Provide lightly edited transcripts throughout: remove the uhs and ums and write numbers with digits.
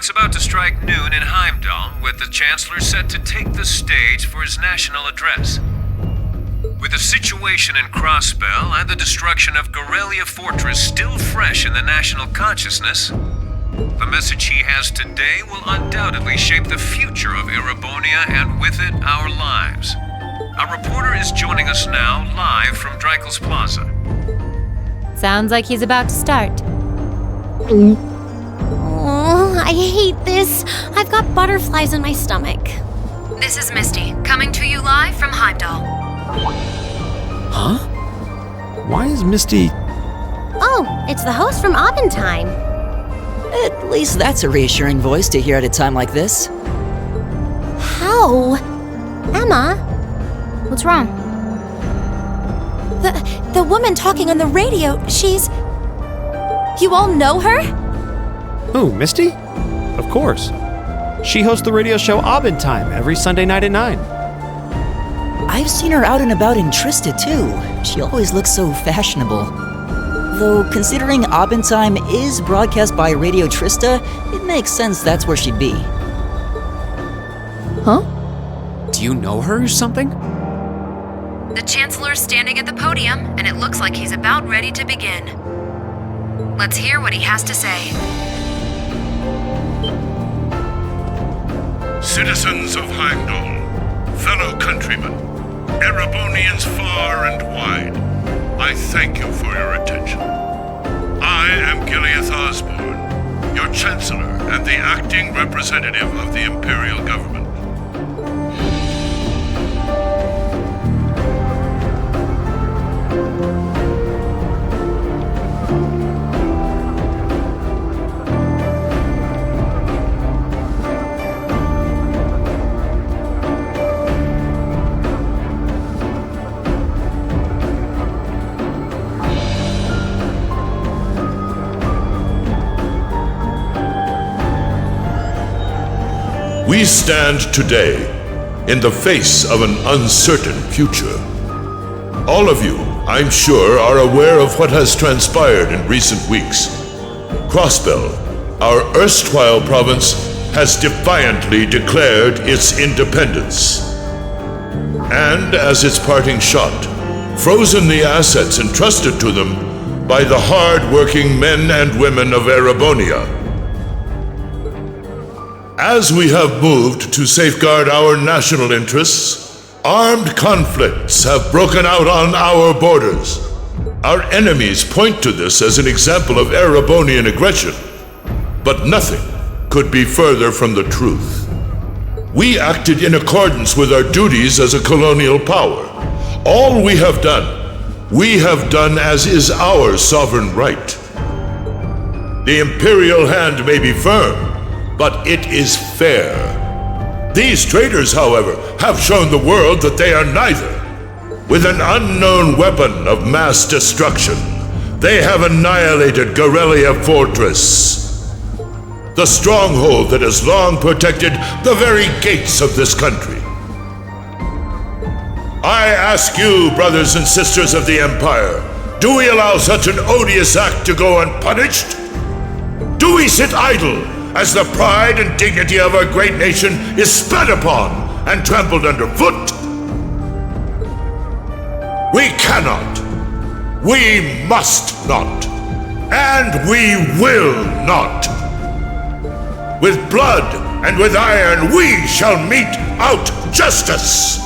clock's about to strike noon in Heimdall, with the Chancellor set to take the stage for his national address. With the situation in Crossbell and the destruction of Gorelia Fortress still fresh in the national consciousness, the message he has today will undoubtedly shape the future of Erebonia and with it, our lives. Our reporter is joining us now live from Dreikel's Plaza. Sounds like he's about to start. Oh, I hate this. I've got butterflies in my stomach. This is Misty, coming to you live from Heimdall. Huh? Why is Misty... Oh, it's the host from Abendheim. At least that's a reassuring voice to hear at a time like this. How? Emma? What's wrong? The woman talking on the radio, she's... You all know her? Who, Misty? Of course. She hosts the radio show Abendheim every Sunday night at 9. I've seen her out and about in Trista, too. She always looks so fashionable. Though, considering Abendheim is broadcast by Radio Trista, it makes sense that's where she'd be. Huh? Do you know her or something? The Chancellor's standing at the podium, and it looks like he's about ready to begin. Let's hear what he has to say. Citizens of Heimdall, fellow countrymen, Erebonians far and wide, I thank you for your attention. I am Gileath Osborne, your Chancellor and the acting representative of the Imperial Government. We stand today in the face of an uncertain future. All of you, I'm sure, are aware of what has transpired in recent weeks. Crossbell, our erstwhile province, has defiantly declared its independence. And as its parting shot, frozen the assets entrusted to them by the hard-working men and women of Erebonia. As we have moved to safeguard our national interests, armed conflicts have broken out on our borders. Our enemies point to this as an example of Erebonian aggression, but nothing could be further from the truth. We acted in accordance with our duties as a colonial power. All we have done as is our sovereign right. The imperial hand may be firm, but it is fair. These traitors, however, have shown the world that they are neither. With an unknown weapon of mass destruction, they have annihilated Gorelia Fortress, the stronghold that has long protected the very gates of this country. I ask you, brothers and sisters of the Empire, do we allow such an odious act to go unpunished? Do we sit idle as the pride and dignity of our great nation is spat upon and trampled underfoot? We cannot, we must not, and we will not. With blood and with iron we shall mete out justice.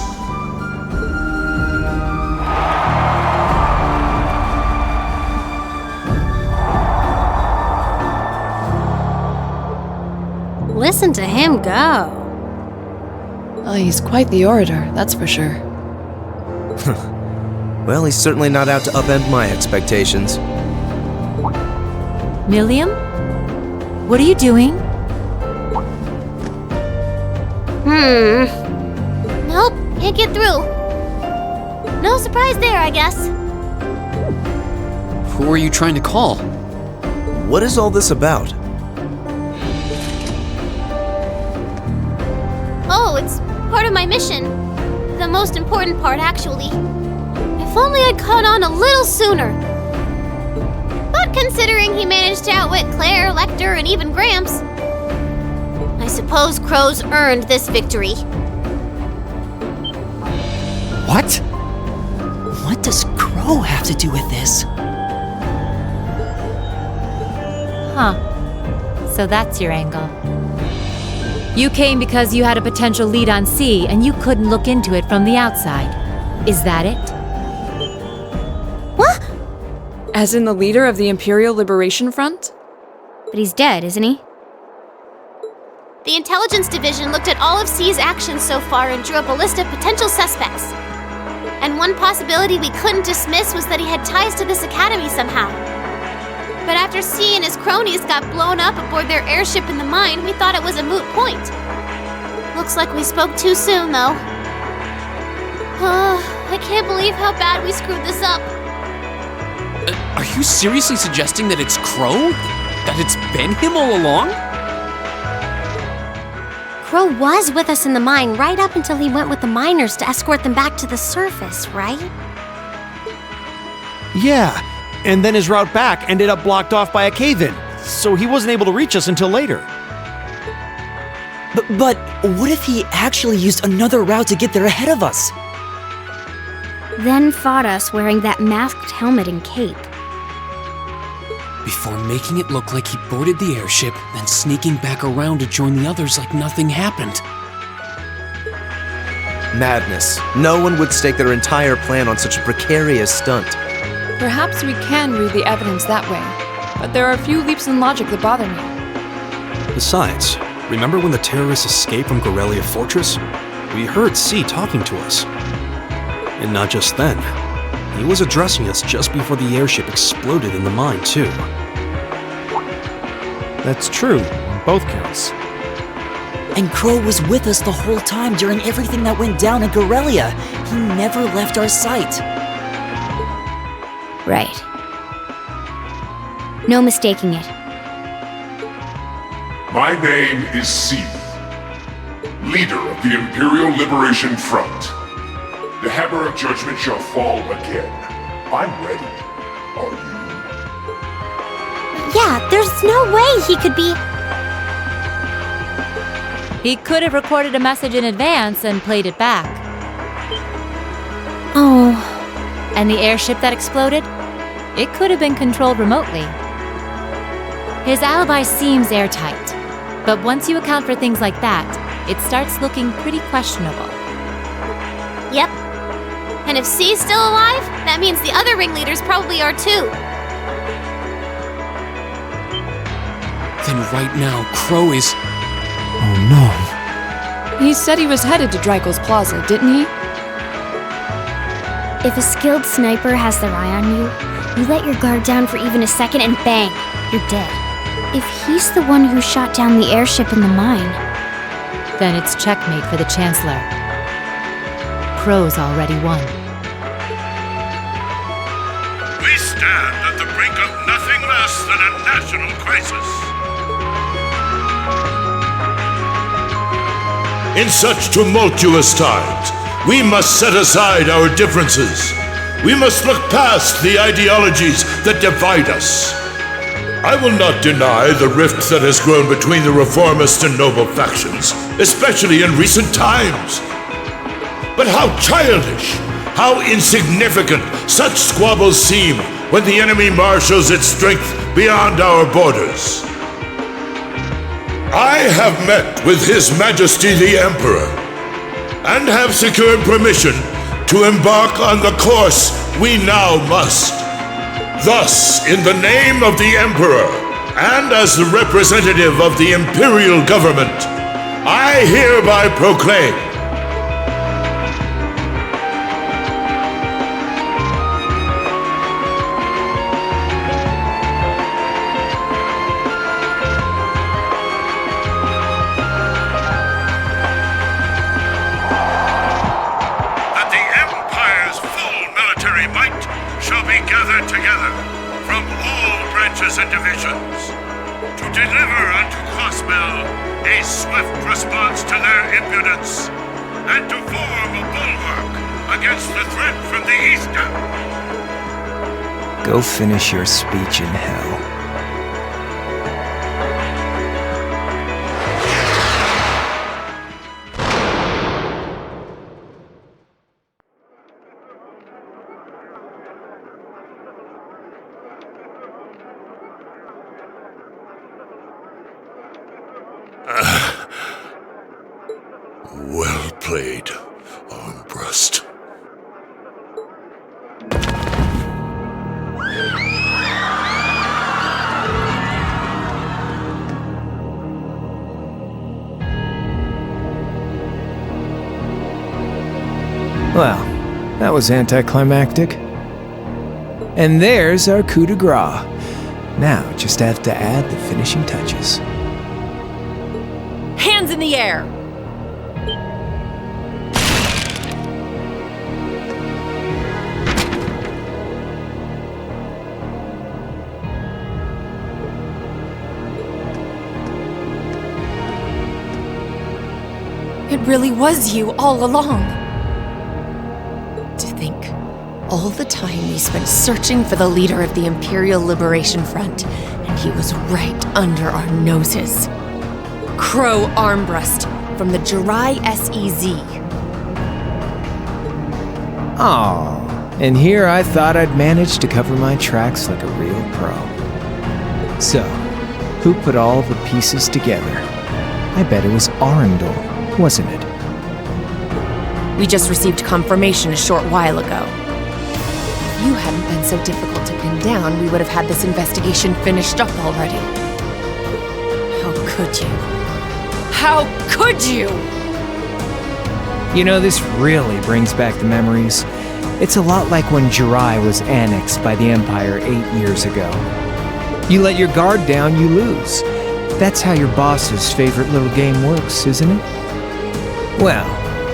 Listen to him go. He's quite the orator, that's for sure. Well, he's certainly not out to upend my expectations. Milliam? What are you doing? Nope, can't get through. No surprise there, I guess. Who are you trying to call? What is all this about? Oh, it's part of my mission. The most important part, actually. If only I'd caught on a little sooner. But considering he managed to outwit Claire, Lecter, and even Gramps, I suppose Crow's earned this victory. What? What does Crow have to do with this? Huh. So that's your angle. You came because you had a potential lead on C and you couldn't look into it from the outside. Is that it? What? As in the leader of the Imperial Liberation Front? But he's dead, isn't he? The Intelligence Division looked at all of C's actions so far and drew up a list of potential suspects. And one possibility we couldn't dismiss was that he had ties to this academy somehow. But after C and his cronies got blown up aboard their airship in the mine, we thought it was a moot point. Looks like we spoke too soon, though. I can't believe how bad we screwed this up. Are you seriously suggesting that it's Crow? That it's been him all along? Crow was with us in the mine right up until he went with the miners to escort them back to the surface, right? Yeah, and then his route back ended up blocked off by a cave-in, so he wasn't able to reach us until later. But what if he actually used another route to get there ahead of us? Then fought us wearing that masked helmet and cape. Before making it look like he boarded the airship, then sneaking back around to join the others like nothing happened. Madness. No one would stake their entire plan on such a precarious stunt. Perhaps we can read the evidence that way, but there are a few leaps in logic that bother me. Besides, remember when the terrorists escaped from Corellia Fortress? We heard C talking to us. And not just then. He was addressing us just before the airship exploded in the mine, too. That's true, on both counts. And Crow was with us the whole time during everything that went down in Corellia. He never left our sight. Right. No mistaking it. My name is Seath, leader of the Imperial Liberation Front. The hammer of judgment shall fall again. I'm ready. Are you? Yeah, there's no way he could be... He could have recorded a message in advance and played it back. Oh. And the airship that exploded? It could have been controlled remotely. His alibi seems airtight, but once you account for things like that, it starts looking pretty questionable. Yep. And if C's still alive, that means the other ringleaders probably are too. Then right now, Crow is... Oh no. He said he was headed to Dreikel's Plaza, didn't he? If a skilled sniper has their eye on you, you let your guard down for even a second and bang, you're dead. If he's the one who shot down the airship in the mine... Then it's checkmate for the Chancellor. Crow's already won. We stand at the brink of nothing less than a national crisis. In such tumultuous times, we must set aside our differences. We must look past the ideologies that divide us. I will not deny the rift that has grown between the reformist and noble factions, especially in recent times. But how childish, how insignificant such squabbles seem when the enemy marshals its strength beyond our borders. I have met with His Majesty the Emperor, and have secured permission to embark on the course we now must. Thus, in the name of the Emperor, and as the representative of the Imperial Government, I hereby proclaim that the Empire's full military might shall be gathered together from all branches and divisions to deliver unto Crossbell a swift response to their impudence and to form a bulwark against the threat from the eastern. Go finish your speech in hell. played, Armbrust. Well, that was anticlimactic. And there's our coup de grace. Now, just have to add the finishing touches. Hands in the air! It really was you all along. To think, all the time we spent searching for the leader of the Imperial Liberation Front, and he was right under our noses. Crow Armbrust from the Jirai SEZ. Aw, and here I thought I'd managed to cover my tracks like a real pro. So, who put all the pieces together? I bet it was Arundel, wasn't it? We just received confirmation a short while ago. If you hadn't been so difficult to pin down, we would have had this investigation finished up already. How could you? How could you? You know, this really brings back the memories. It's a lot like when Jirai was annexed by the Empire 8 years ago. You let your guard down, you lose. That's how your boss's favorite little game works, isn't it? Well,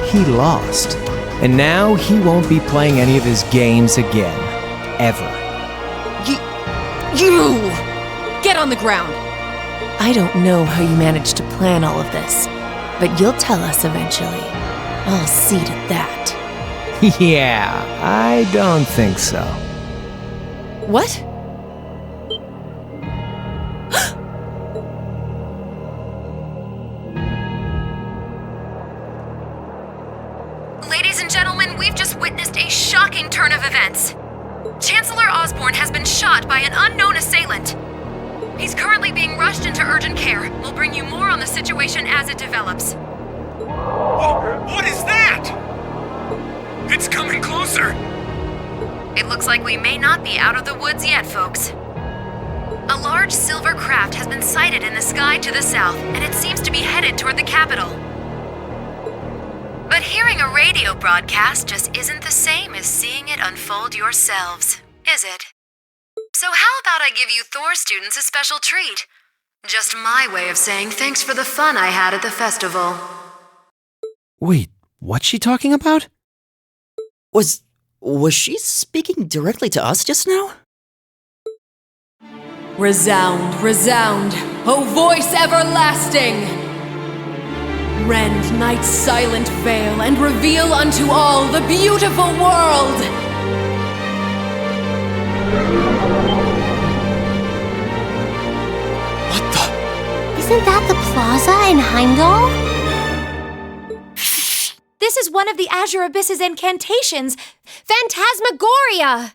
he lost. And now he won't be playing any of his games again. Ever. You! Get on the ground! I don't know how you managed to plan all of this, but you'll tell us eventually. I'll see to that. Yeah, I don't think so. What? Ladies and gentlemen, we've just witnessed a shocking turn of events. Chancellor Osborne has been shot by an unknown assailant. He's currently being rushed into urgent care. We'll bring you more on the situation as it develops. What is that? It's coming closer. It looks like we may not be out of the woods yet, folks. A large silver craft has been sighted in the sky to the south, and it seems to be headed toward the capital. But hearing a radio broadcast just isn't the same as seeing it unfold yourselves, is it? So how about I give you Thor students a special treat? Just my way of saying thanks for the fun I had at the festival. Wait, what's she talking about? Was she speaking directly to us just now? Resound, resound, O voice everlasting! Rend night's silent veil and reveal unto all the beautiful world! What the? Isn't that the plaza in Heimdall? This is one of the Azure Abyss's incantations, Phantasmagoria!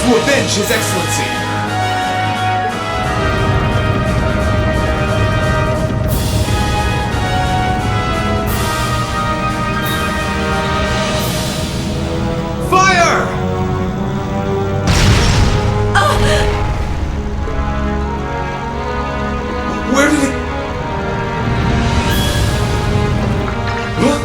to avenge His Excellency! Fire! Where did it... Huh?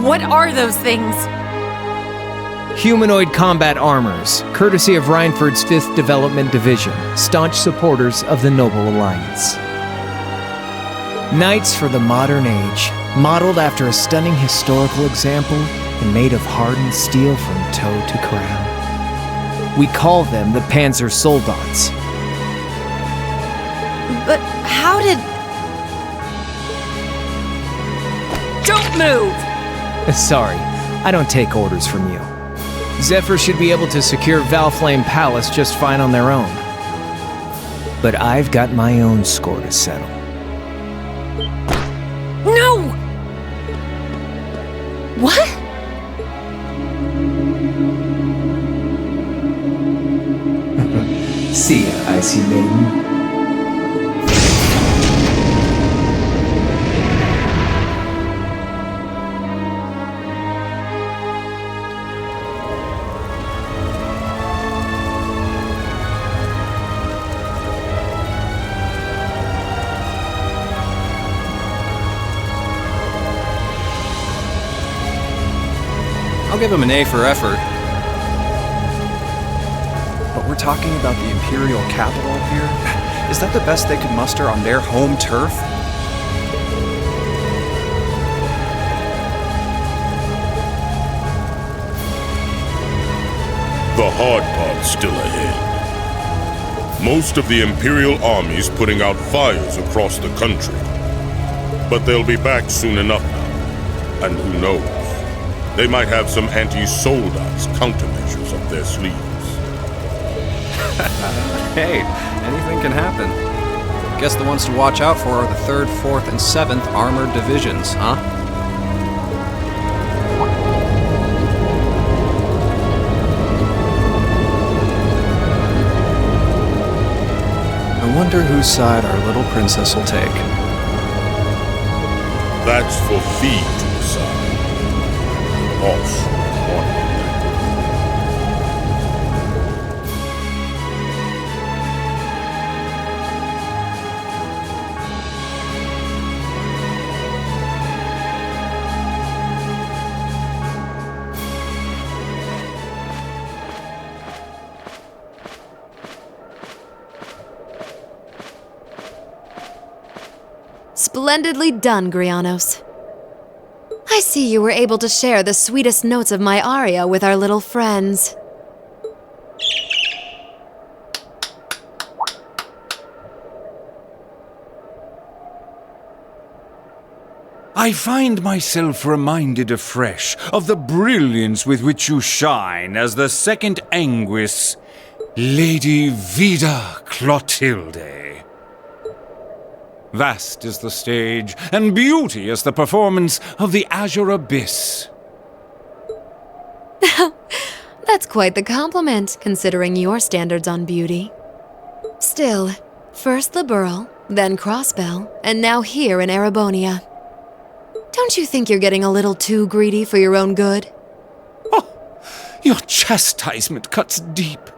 What are those things? Humanoid combat armors, courtesy of Reinford's 5th Development Division, staunch supporters of the Noble Alliance. Knights for the modern age, modeled after a stunning historical example and made of hardened steel from toe to crown. We call them the Panzer Soldats. But how did... Don't move! Sorry, I don't take orders from you. Zephyr should be able to secure Valflame Palace just fine on their own. But I've got my own score to settle. No! What? See ya, Icy Maiden. I'll give him an A for effort. But we're talking about the Imperial capital here? Is that the best they could muster on their home turf? The hard part's still ahead. Most of the Imperial army's putting out fires across the country. But they'll be back soon enough now. And who knows? They might have some anti-Soldats countermeasures up their sleeves. Hey, anything can happen. Guess the ones to watch out for are the 3rd, 4th, and 7th Armored Divisions, huh? I wonder whose side our little princess will take. That's for Fee to decide. Boss, one. Splendidly done, Grianos. I see you were able to share the sweetest notes of my aria with our little friends. I find myself reminded afresh of the brilliance with which you shine as the second Anguis, Lady Vida Clotilde. Vast is the stage, and beauty is the performance of the Azure Abyss. That's quite the compliment, considering your standards on beauty. Still, first Liberl, then Crossbell, and now here in Erebonia. Don't you think you're getting a little too greedy for your own good? Your chastisement cuts deep.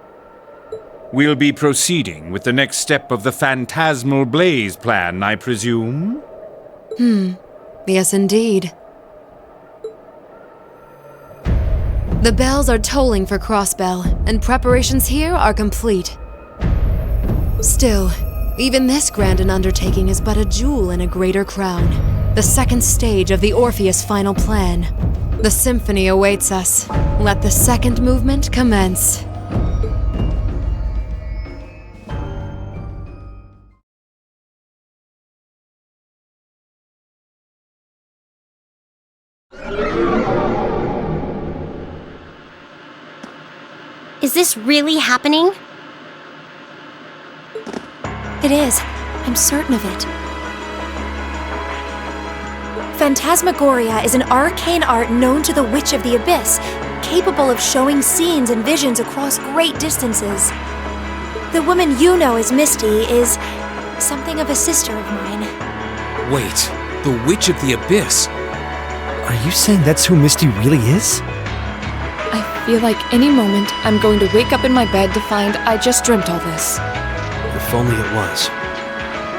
We'll be proceeding with the next step of the Phantasmal Blaze plan, I presume? Yes, indeed. The bells are tolling for Crossbell, and preparations here are complete. Still, even this grand an undertaking is but a jewel in a greater crown. The second stage of the Orpheus final plan. The symphony awaits us. Let the second movement commence. Is this really happening? It is. I'm certain of it. Phantasmagoria is an arcane art known to the Witch of the Abyss, capable of showing scenes and visions across great distances. The woman you know as Misty is something of a sister of mine. Wait, the Witch of the Abyss? Are you saying that's who Misty really is? I feel like any moment I'm going to wake up in my bed to find I just dreamt all this. If only it was.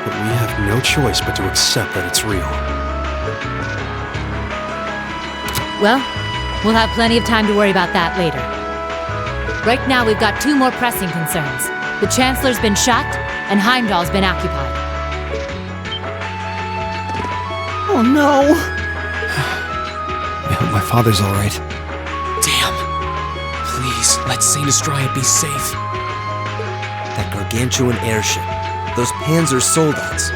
But we have no choice but to accept that it's real. Well, we'll have plenty of time to worry about that later. Right now, we've got two more pressing concerns. The Chancellor's been shot, and Heimdall's been occupied. Oh no! I hope my father's alright. Damn. Please, let St. Astraea be safe. That gargantuan airship, those Panzer Soldats.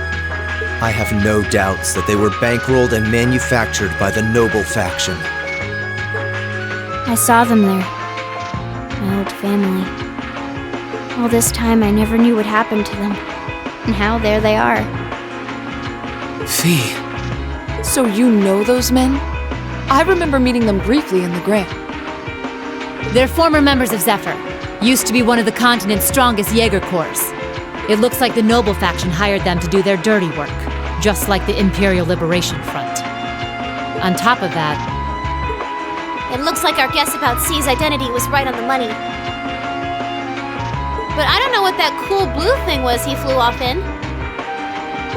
I have no doubts that they were bankrolled and manufactured by the noble faction. I saw them there. My old family. All this time I never knew what happened to them. Now there they are. Fee. So you know those men? I remember meeting them briefly in the Grey. They're former members of Zephyr. Used to be one of the continent's strongest Jaeger Corps. It looks like the Noble faction hired them to do their dirty work, just like the Imperial Liberation Front. On top of that, It looks like our guess about C's identity was right on the money. But I don't know what that cool blue thing was he flew off in.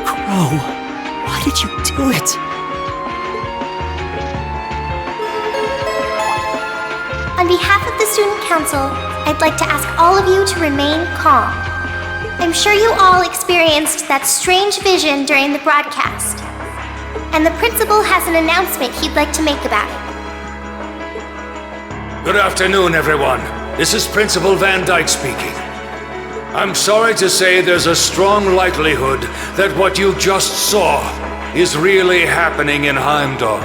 Crow, why did you do it? On behalf of the Student Council, I'd like to ask all of you to remain calm. I'm sure you all experienced that strange vision during the broadcast. And the principal has an announcement he'd like to make about it. Good afternoon, everyone. This is Principal Van Dyke speaking. I'm sorry to say there's a strong likelihood that what you just saw is really happening in Heimdall.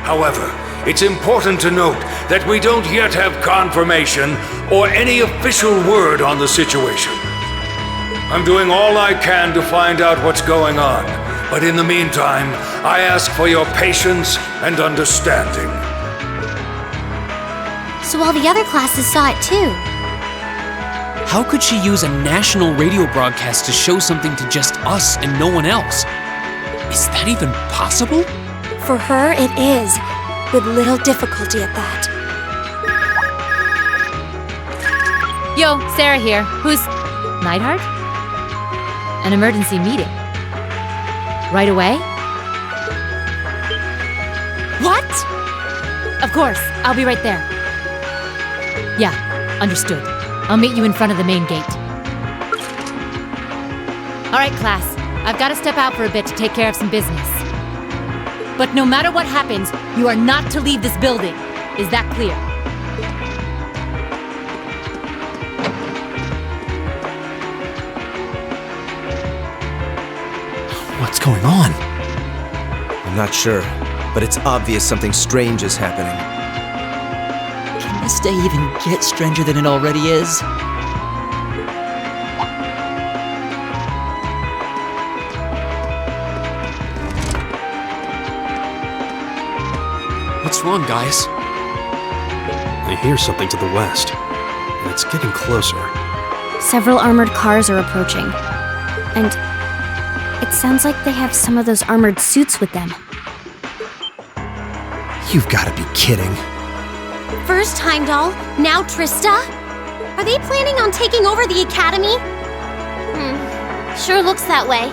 However, it's important to note that we don't yet have confirmation or any official word on the situation. I'm doing all I can to find out what's going on, but in the meantime, I ask for your patience and understanding. So all the other classes saw it too. How could she use a national radio broadcast to show something to just us and no one else? Is that even possible? For her, it is, with little difficulty at that. Yo, Sarah here. Who's... Neidhart? An emergency meeting. Right away? What? Of course, I'll be right there. Yeah, understood. I'll meet you in front of the main gate. All right, class. I've got to step out for a bit to take care of some business. But no matter what happens, you are not to leave this building. Is that clear? What's going on? I'm not sure, but it's obvious something strange is happening. Can this day even get stranger than it already is? What's wrong, guys? I hear something to the west, and it's getting closer. Several armored cars are approaching. And it sounds like they have some of those armored suits with them. You've got to be kidding. First Heimdall, now Trista? Are they planning on taking over the Academy? Sure looks that way.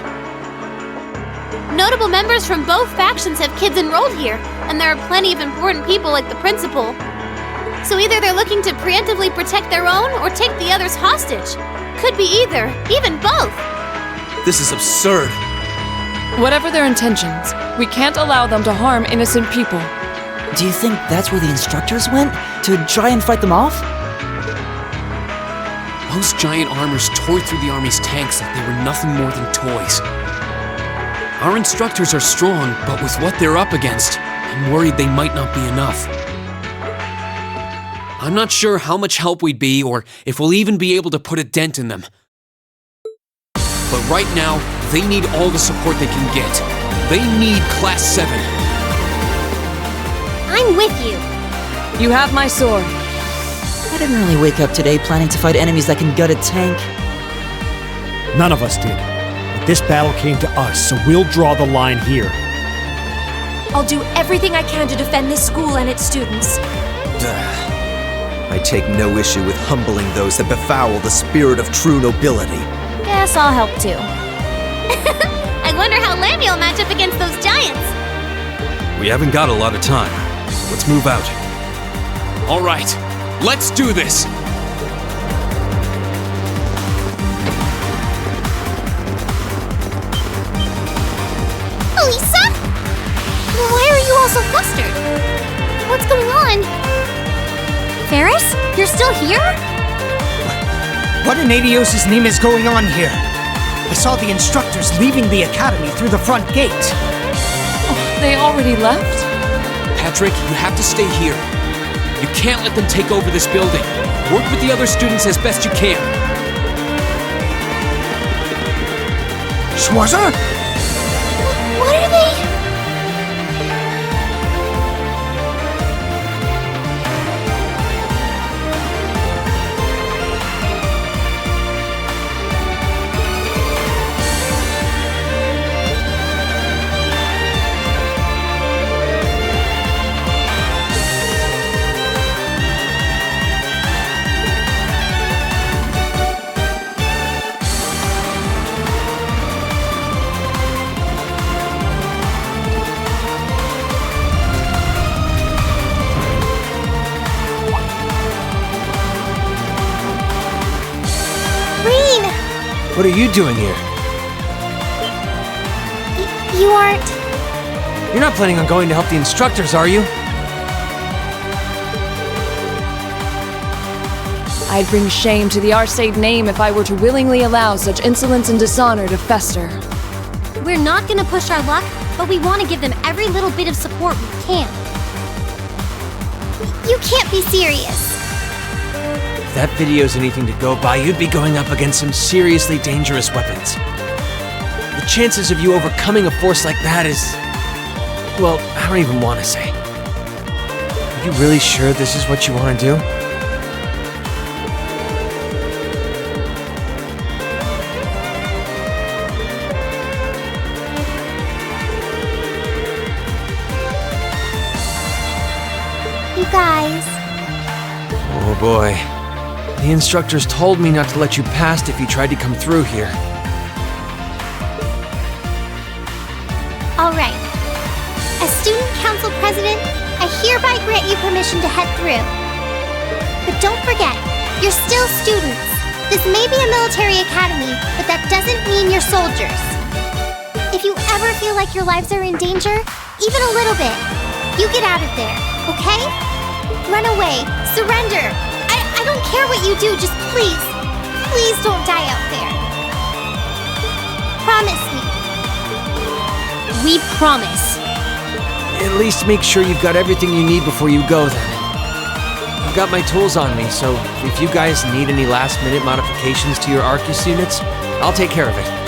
Notable members from both factions have kids enrolled here, and there are plenty of important people like the principal. So either they're looking to preemptively protect their own or take the others hostage. Could be either, even both. This is absurd. Whatever their intentions, we can't allow them to harm innocent people. Do you think that's where the instructors went? To try and fight them off? Those giant armors tore through the Army's tanks like they were nothing more than toys. Our instructors are strong, but with what they're up against, I'm worried they might not be enough. I'm not sure how much help we'd be, or if we'll even be able to put a dent in them. But right now, they need all the support they can get. They need Class 7. I'm with you. You have my sword. I didn't really wake up today planning to fight enemies that can gut a tank. None of us did. But this battle came to us, so we'll draw the line here. I'll do everything I can to defend this school and its students. I take no issue with humbling those that befoul the spirit of true nobility. Guess I'll help too. I wonder how Lammy will match up against those giants. We haven't got a lot of time, so let's move out. All right, let's do this! Elisa? Why are you all so flustered? What's going on? Ferris? You're still here? What in Adios' name is going on here? I saw the instructors leaving the academy through the front gate. Oh, they already left? Patrick, you have to stay here. You can't let them take over this building. Work with the other students as best you can. Schwarzer? What are they? What are you doing here? You aren't... You're not planning on going to help the instructors, are you? I'd bring shame to the Arcade name if I were to willingly allow such insolence and dishonor to fester. We're not gonna push our luck, but we want to give them every little bit of support we can. You can't be serious. If that video's anything to go by, you'd be going up against some seriously dangerous weapons. The chances of you overcoming a force like that is... well, I don't even want to say. Are you really sure this is what you want to do? You guys... Oh boy. The instructors told me not to let you past if you tried to come through here. All right. As Student Council President, I hereby grant you permission to head through. But don't forget, you're still students. This may be a military academy, but that doesn't mean you're soldiers. If you ever feel like your lives are in danger, even a little bit, you get out of there, okay? Run away, surrender. I don't care what you do, just please don't die out there. Promise me. We promise. At least make sure you've got everything you need before you go then. I've got my tools on me, so if you guys need any last-minute modifications to your Arcus units, I'll take care of it.